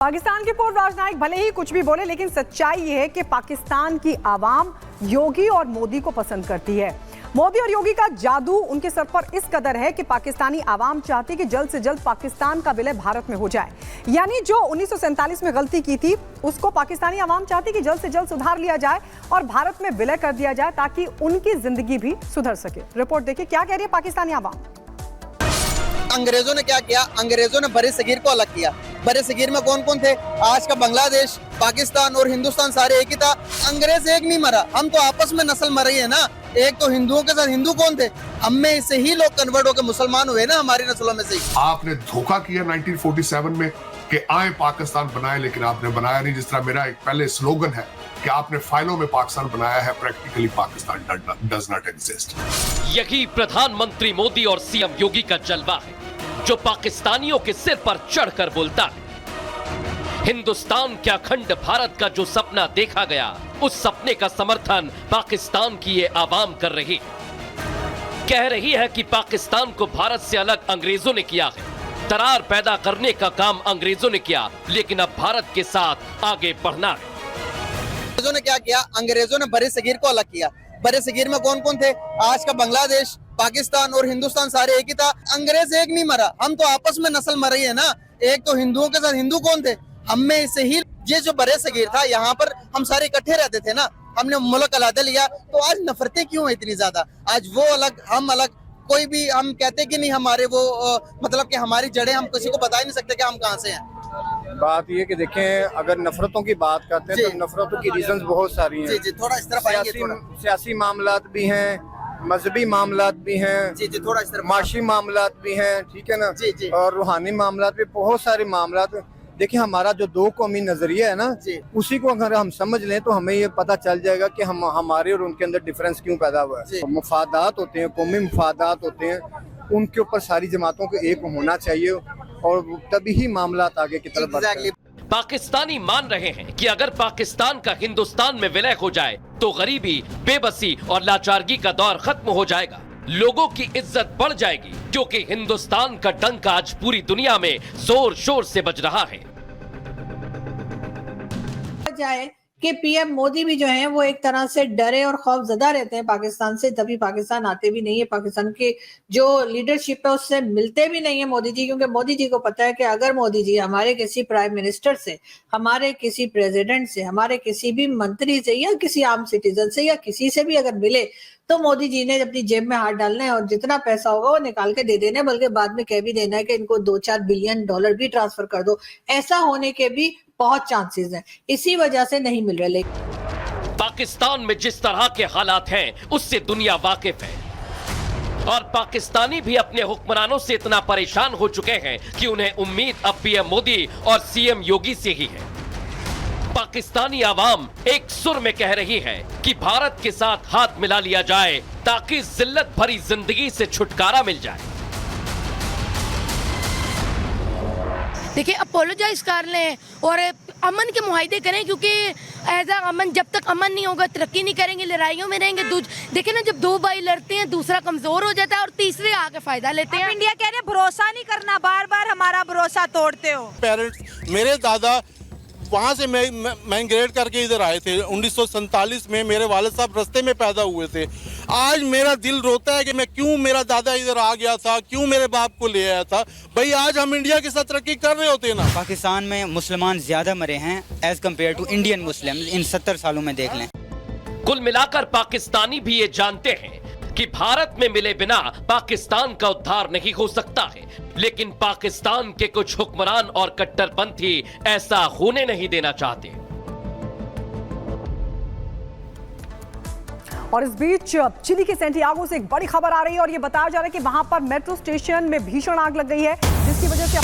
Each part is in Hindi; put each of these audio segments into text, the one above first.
पाकिस्तान के पूर्व राजनायक भले ही कुछ भी बोले, लेकिन सच्चाई ये है कि पाकिस्तान की आवाम योगी और मोदी को पसंद करती है। मोदी और योगी का जादू उनके सर पर इस कदर है कि पाकिस्तानी आवाम चाहती कि जल्द से जल्द पाकिस्तान का विलय भारत में हो जाए। यानी जो 1947 में गलती की थी उसको पाकिस्तानी आवाम चाहती कि जल्द से जल्द सुधार लिया जाए और भारत में विलय कर दिया जाए ताकि उनकी जिंदगी भी सुधर सके। रिपोर्ट देखिए क्या कह रही है पाकिस्तानी आवाम। अंग्रेजों ने क्या किया? अंग्रेजों ने बड़े सगीर को अलग किया। बड़े सगीर में कौन कौन थे? आज का बांग्लादेश, पाकिस्तान और हिंदुस्तान सारे एक ही था। अंग्रेज एक नहीं मरा, हम तो आपस में नस्ल मर रही है ना। एक तो हिंदुओं के साथ हिंदू कौन थे? हम में से ही लोग कन्वर्ट होकर मुसलमान हुए ना, हमारी नस्लों में से ही। आपने धोखा किया 1947 में कि आए पाकिस्तान बनाए, लेकिन आपने बनाया नहीं। जिस तरह मेरा एक पहले स्लोगन है कि आपने फाइलों में पाकिस्तान बनाया है, practically Pakistan does not exist. यही प्रधानमंत्री मोदी और सीएम योगी का जलवा है जो पाकिस्तानियों के सिर पर चढ़कर बोलता है। हिंदुस्तान के अखंड भारत का जो सपना देखा गया, उस सपने का समर्थन पाकिस्तान की ये आवाम कर रही है। कह रही है कि पाकिस्तान को भारत से अलग अंग्रेजों ने किया है। दरार पैदा करने का काम अंग्रेजों ने किया, लेकिन अब भारत के साथ आगे बढ़ना है। अंग्रेजों ने क्या किया? अंग्रेजों ने बड़े सगीर को अलग किया। बड़े सगीर में कौन कौन थे? आज का बांग्लादेश, पाकिस्तान और हिंदुस्तान सारे एक ही था। अंग्रेज एक नहीं मरा, हम तो आपस में नस्ल मर रही है ना। एक तो हिंदुओं के साथ हिंदू कौन थे? हम में से ही ये जो बड़े सगीर था, यहाँ पर हम सारे इकट्ठे रहते थे ना। हमने मुल्क अलग लिया, तो आज नफरतें क्यों है इतनी ज्यादा? आज वो अलग, हम अलग। कोई भी हम कहते कि नहीं हमारे वो मतलब कि हमारी जड़ें, हम किसी को बता ही नहीं सकते कि हम कहाँ से हैं। बात ये कि देखें, अगर नफरतों की बात करते हैं तो नफरतों की रीजंस बहुत सारी हैं। जी जी, थोड़ा इस तरफ आएंगे। सियासी मामलात भी हैं, मजहबी मामलात भी हैं, जी जी, थोड़ा इस तरफ, माशी मामलात भी हैं, ठीक है ना जी जी, और रूहानी मामलात भी, बहुत सारे मामलात। देखिए, हमारा जो दो कौमी नजरिया है ना, उसी को अगर हम समझ लें तो हमें ये पता चल जाएगा कि हम हमारे और उनके अंदर डिफरेंस क्यों पैदा हुआ है। मुफादात होते हैं, कौमी मुफादात होते हैं, उनके ऊपर सारी जमातों को एक होना चाहिए और तभी ही मामलात आगे की तरफ बढ़ते हैं। पाकिस्तानी मान रहे हैं कि अगर पाकिस्तान का हिंदुस्तान में विलय हो जाए तो गरीबी, बेबसी और लाचारगी का दौर खत्म हो जाएगा। लोगों की इज्जत बढ़ जाएगी, क्योंकि हिंदुस्तान का डंक आज पूरी दुनिया में जोर शोर से बज रहा है। जाए कि पीएम मोदी भी जो है वो एक तरह से डरे और खौफजदा रहते हैं पाकिस्तान से, तभी पाकिस्तान आते भी नहीं है। पाकिस्तान की जो लीडरशिप है उससे मिलते भी नहीं है मोदी जी, क्योंकि मोदी जी को पता है कि अगर मोदी जी हमारे किसी प्राइम मिनिस्टर से, हमारे किसी प्रेसिडेंट से, हमारे किसी भी मंत्री से या किसी आम सिटीजन से या किसी से भी अगर मिले तो मोदी जी ने अपनी जेब में हाथ डालना है और जितना पैसा होगा वो निकाल के दे देना है, बल्कि बाद में कह भी देना है कि इनको 2-4 बिलियन डॉलर भी ट्रांसफर कर दो। ऐसा होने के भी बहुत चांसेस हैं, इसी वजह से नहीं मिल रहे। पाकिस्तान में जिस तरह के हालात हैं उससे दुनिया वाकिफ है और पाकिस्तानी भी अपने हुक्मरानों से इतना परेशान हो चुके हैं कि उन्हें उम्मीद अब पीएम मोदी और सीएम योगी से ही है। पाकिस्तानी आवाम एक सुर में कह रही है कि भारत के साथ हाथ मिला लिया जाए ताकि जिल्लत भरी जिंदगी से छुटकारा मिल जाए। देखिए, अपोलोजाइज कर लें और अमन के मुआहदे करें, क्योंकि ऐसा अमन, जब तक अमन नहीं होगा तरक्की नहीं करेंगे, लड़ाइयों में रहेंगे। देखिए ना, जब दो भाई लड़ते हैं दूसरा कमजोर हो जाता है और तीसरे आके फायदा लेते हैं। इंडिया कह रहे भरोसा नहीं करना, बार बार हमारा भरोसा तोड़ते हो। पेरेंट्स, मेरे दादा वहाँ से माइग्रेट करके इधर आए थे 1947 में। मेरे वालिद साहब रास्ते में पैदा हुए थे। आज मेरा दिल रोता है कि मैं क्यों मेरा दादा इधर आ गया था, क्यों मेरे बाप को ले आया था। भाई आज हम इंडिया के साथ तरक्की कर रहे होते ना। पाकिस्तान में मुसलमान ज्यादा मरे हैं as compared to Indian Muslim इन 70 सालों में, देख लें। कुल मिलाकर पाकिस्तानी भी ये जानते हैं कि भारत में मिले बिना पाकिस्तान का उद्धार नहीं हो सकता है, लेकिन पाकिस्तान के कुछ हुक्मरान और कट्टरपंथी ऐसा होने नहीं देना चाहते। और इस बीच चिली के सेंटियागो से एक बड़ी खबर आ रही है और ये बताया जा रहा है कि वहां पर मेट्रो स्टेशन में भीषण आग लग गई है, जिसकी वजह से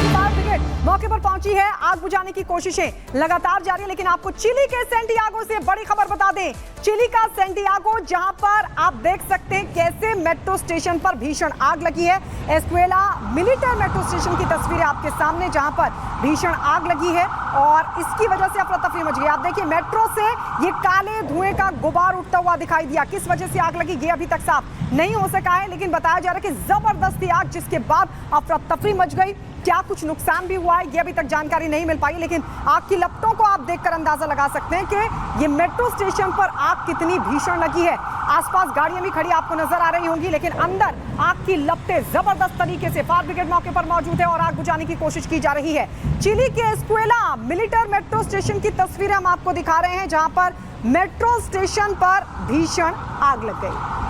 फायर ब्रिगेड मौके पर पहुंची है। आग बुझाने की कोशिशें लगातार जारी है, लेकिन आपको चिली के सेंटियागो से बड़ी खबर बता दें। चिली का सेंटियागो, जहां पर आप देख सकते हैं कैसे मेट्रो स्टेशन पर भीषण आग लगी है। एस्क्वेला मिलिटर मेट्रो स्टेशन की तस्वीरें आपके सामने, जहां पर भीषण आग लगी है और इसकी वजह से अफरा तफरी मच गई। आप देखिए, मेट्रो से ये काले धुएं का गुबार उठता हुआ दिखाई दिया। किस वजह से आग लगी ये अभी तक साफ नहीं हो सका है, लेकिन बताया जा रहा है कि जबरदस्ती आग, जिसके बाद अफरा तफरी मच गई। क्या कुछ नुकसान भी हुआ हुआ है ये अभी तक जानकारी नहीं मिल पाई, लेकिन आग की लपटों को आप देखकर अंदाजा लगा सकते हैं कि ये मेट्रो स्टेशन पर आग कितनी भीषण लगी है। आसपास गाड़ियां भी खड़ी आपको नजर आ रही होंगी, लेकिन अंदर आग की लपटें जबरदस्त तरीके से। फायर ब्रिगेड मौके पर मौजूद है और आग बुझाने की कोशिश की जा रही है। चिली के एस्कुएला मिलिटर मेट्रो स्टेशन की तस्वीरें हम आपको दिखा रहे हैं, जहां पर मेट्रो स्टेशन पर भीषण आग लग गई।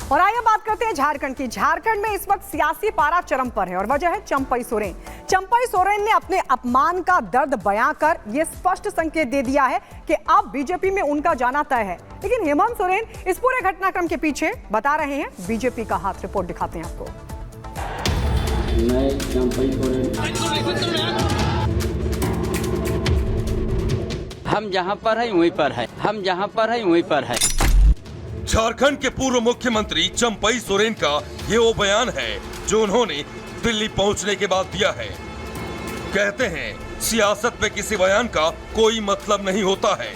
और आइए बात करते हैं झारखंड की। झारखंड में इस वक्त सियासी पारा चरम पर है और वजह है चंपई सोरेन। चंपई सोरेन ने अपने अपमान का दर्द बयां कर यह स्पष्ट संकेत दे दिया है कि अब बीजेपी में उनका जाना तय है। लेकिन हेमंत सोरेन इस पूरे घटनाक्रम के पीछे बता रहे हैं बीजेपी का हाथ। रिपोर्ट दिखाते हैं आपको। हम जहाँ पर है वहीं पर है, हम जहाँ पर है वहीं पर है। झारखंड के पूर्व मुख्यमंत्री चंपई सोरेन का ये वो बयान है जो उन्होंने दिल्ली पहुंचने के बाद दिया है। कहते हैं सियासत में किसी बयान का कोई मतलब नहीं होता है।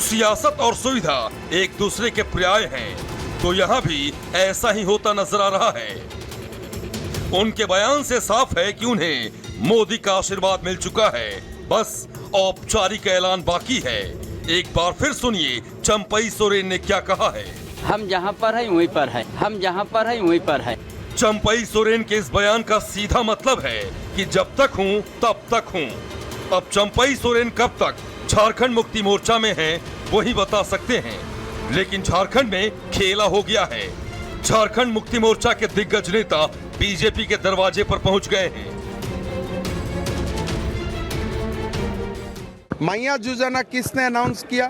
सियासत और सुविधा एक दूसरे के पर्याय हैं, तो यहाँ भी ऐसा ही होता नजर आ रहा है। उनके बयान से साफ है कि उन्हें मोदी का आशीर्वाद मिल चुका है, बस औपचारिक ऐलान बाकी है। एक बार फिर सुनिए चंपई सोरेन ने क्या कहा है। हम जहाँ पर है वहीं पर है, हम जहाँ पर है वहीं पर है। चंपई सोरेन के इस बयान का सीधा मतलब है कि जब तक हूँ तब तक हूँ। अब चंपई सोरेन कब तक झारखंड मुक्ति मोर्चा में हैं, वही बता सकते हैं। लेकिन झारखंड में खेला हो गया है। झारखंड मुक्ति मोर्चा के दिग्गज नेता बीजेपी के दरवाजे पर पहुंच गए हैं। मैया जुजाना किसने अनाउंस किया?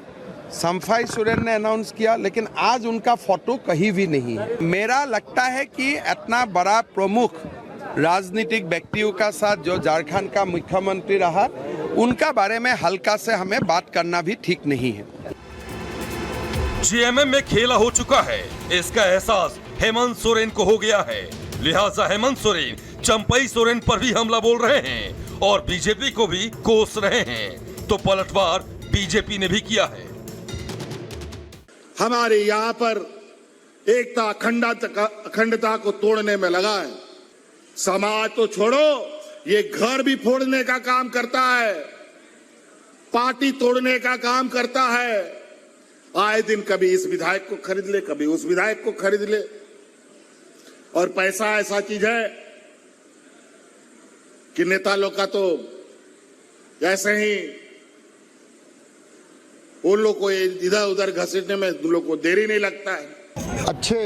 चंपई सोरेन ने अनाउंस किया, लेकिन आज उनका फोटो कहीं भी नहीं है। मेरा लगता है कि इतना बड़ा प्रमुख राजनीतिक व्यक्तियों का साथ जो झारखंड का मुख्यमंत्री रहा, उनका बारे में हल्का से हमें बात करना भी ठीक नहीं है। जेएमएम में खेला हो चुका है, इसका एहसास हेमंत सोरेन को हो गया है। लिहाजा हेमंत सोरेन चंपई सोरेन पर भी हमला बोल रहे हैं और बीजेपी को भी कोस रहे हैं। तो पलटवार बीजेपी ने भी किया है। हमारे यहाँ पर एकता अखंडता को तोड़ने में लगा है। समाज तो छोड़ो, ये घर भी फोड़ने का काम करता है, पार्टी तोड़ने का काम करता है। आए दिन कभी इस विधायक को खरीद ले, कभी उस विधायक को खरीद ले। और पैसा ऐसा चीज है कि नेता लोग का तो ऐसे ही उन लोग को इधर उधर घसीटने में उन लोग को देरी नहीं लगता है। अच्छे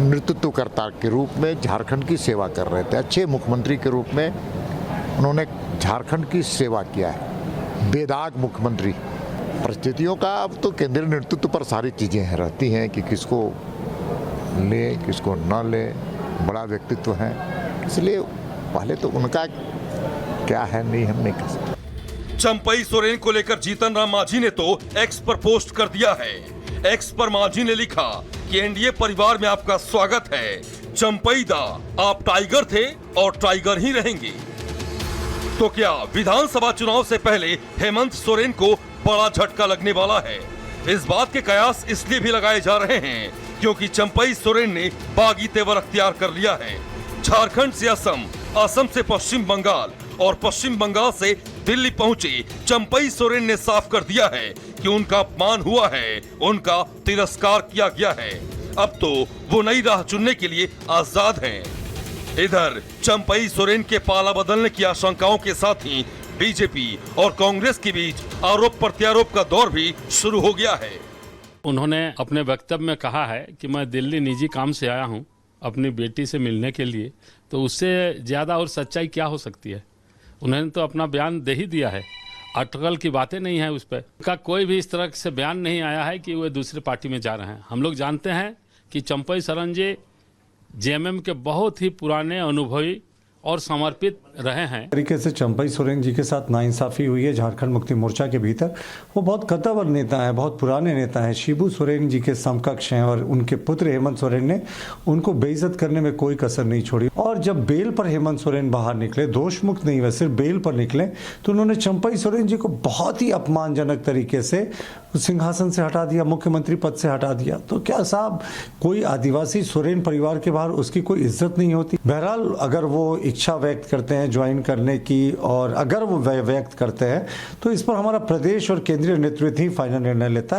नेतृत्वकर्ता के रूप में झारखंड की सेवा कर रहे थे, अच्छे मुख्यमंत्री के रूप में उन्होंने झारखंड की सेवा किया है। बेदाग मुख्यमंत्री। परिस्थितियों का अब तो केंद्रीय नेतृत्व पर सारी चीज़ें रहती हैं कि किसको ले किसको न ले, बड़ा व्यक्तित्व है, इसलिए पहले तो उनका क्या है नहीं हम नहीं कह सकते। चंपई सोरेन को लेकर जीतन राम मांझी ने तो एक्स पर पोस्ट कर दिया है। एक्स पर मांझी ने लिखा कि एनडीए परिवार में आपका स्वागत है। चंपई दा, आप टाइगर थे और टाइगर ही रहेंगे। तो क्या विधानसभा चुनाव से पहले हेमंत सोरेन को बड़ा झटका लगने वाला है? इस बात के कयास इसलिए भी लगाए जा रहे हैं क्योंकि चंपई सोरेन ने बागी तेवर अख्तियार कर लिया है। झारखंड से असम, असम से पश्चिम बंगाल और पश्चिम बंगाल से दिल्ली पहुंचे चंपई सोरेन ने साफ कर दिया है कि उनका अपमान हुआ है, उनका तिरस्कार किया गया है। अब तो वो नई राह चुनने के लिए आजाद हैं। इधर चंपई सोरेन के पाला बदलने की आशंकाओं के साथ ही बीजेपी और कांग्रेस के बीच आरोप प्रत्यारोप का दौर भी शुरू हो गया है। उन्होंने अपने वक्तव्य में कहा है कि मैं दिल्ली निजी काम से आया हूं अपनी बेटी से मिलने के लिए, तो उससे ज्यादा और सच्चाई क्या हो सकती है? उन्होंने तो अपना बयान दे ही दिया है, अटकल की बातें नहीं है उस पर। उनका कोई भी इस तरह से बयान नहीं आया है कि वे दूसरी पार्टी में जा रहे हैं। हम लोग जानते हैं कि चंपई सोरेन जी जेएमएम के बहुत ही पुराने अनुभवी और समर्पित रहे हैं। तरीके से चंपई सोरेन जी के साथ नाइंसाफी हुई है झारखंड मुक्ति मोर्चा के भीतर। वो बहुत कद्दावर नेता है, बहुत पुराने नेता हैं, शिबू सोरेन जी के समकक्ष हैं और उनके पुत्र हेमंत सोरेन ने उनको बेइज्जत करने में कोई कसर नहीं छोड़ी। और जब बेल पर हेमंत सोरेन बाहर निकले, दोष मुक्त नहीं हुए, सिर्फ बेल पर निकले, तो उन्होंने चंपई सोरेन जी को बहुत ही अपमानजनक तरीके से सिंहासन से हटा दिया, मुख्यमंत्री पद से हटा दिया। तो क्या साहब, कोई आदिवासी सोरेन परिवार के बाहर उसकी कोई इज्जत नहीं होती? बहरहाल अगर वो इच्छा व्यक्त करते हैं ज्वाइन करने की, और अगर वो व्यक्त करते हैं, तो इस पर हमारा प्रदेश और केंद्रीय नेतृत्व ही फाइनल निर्णय लेता है।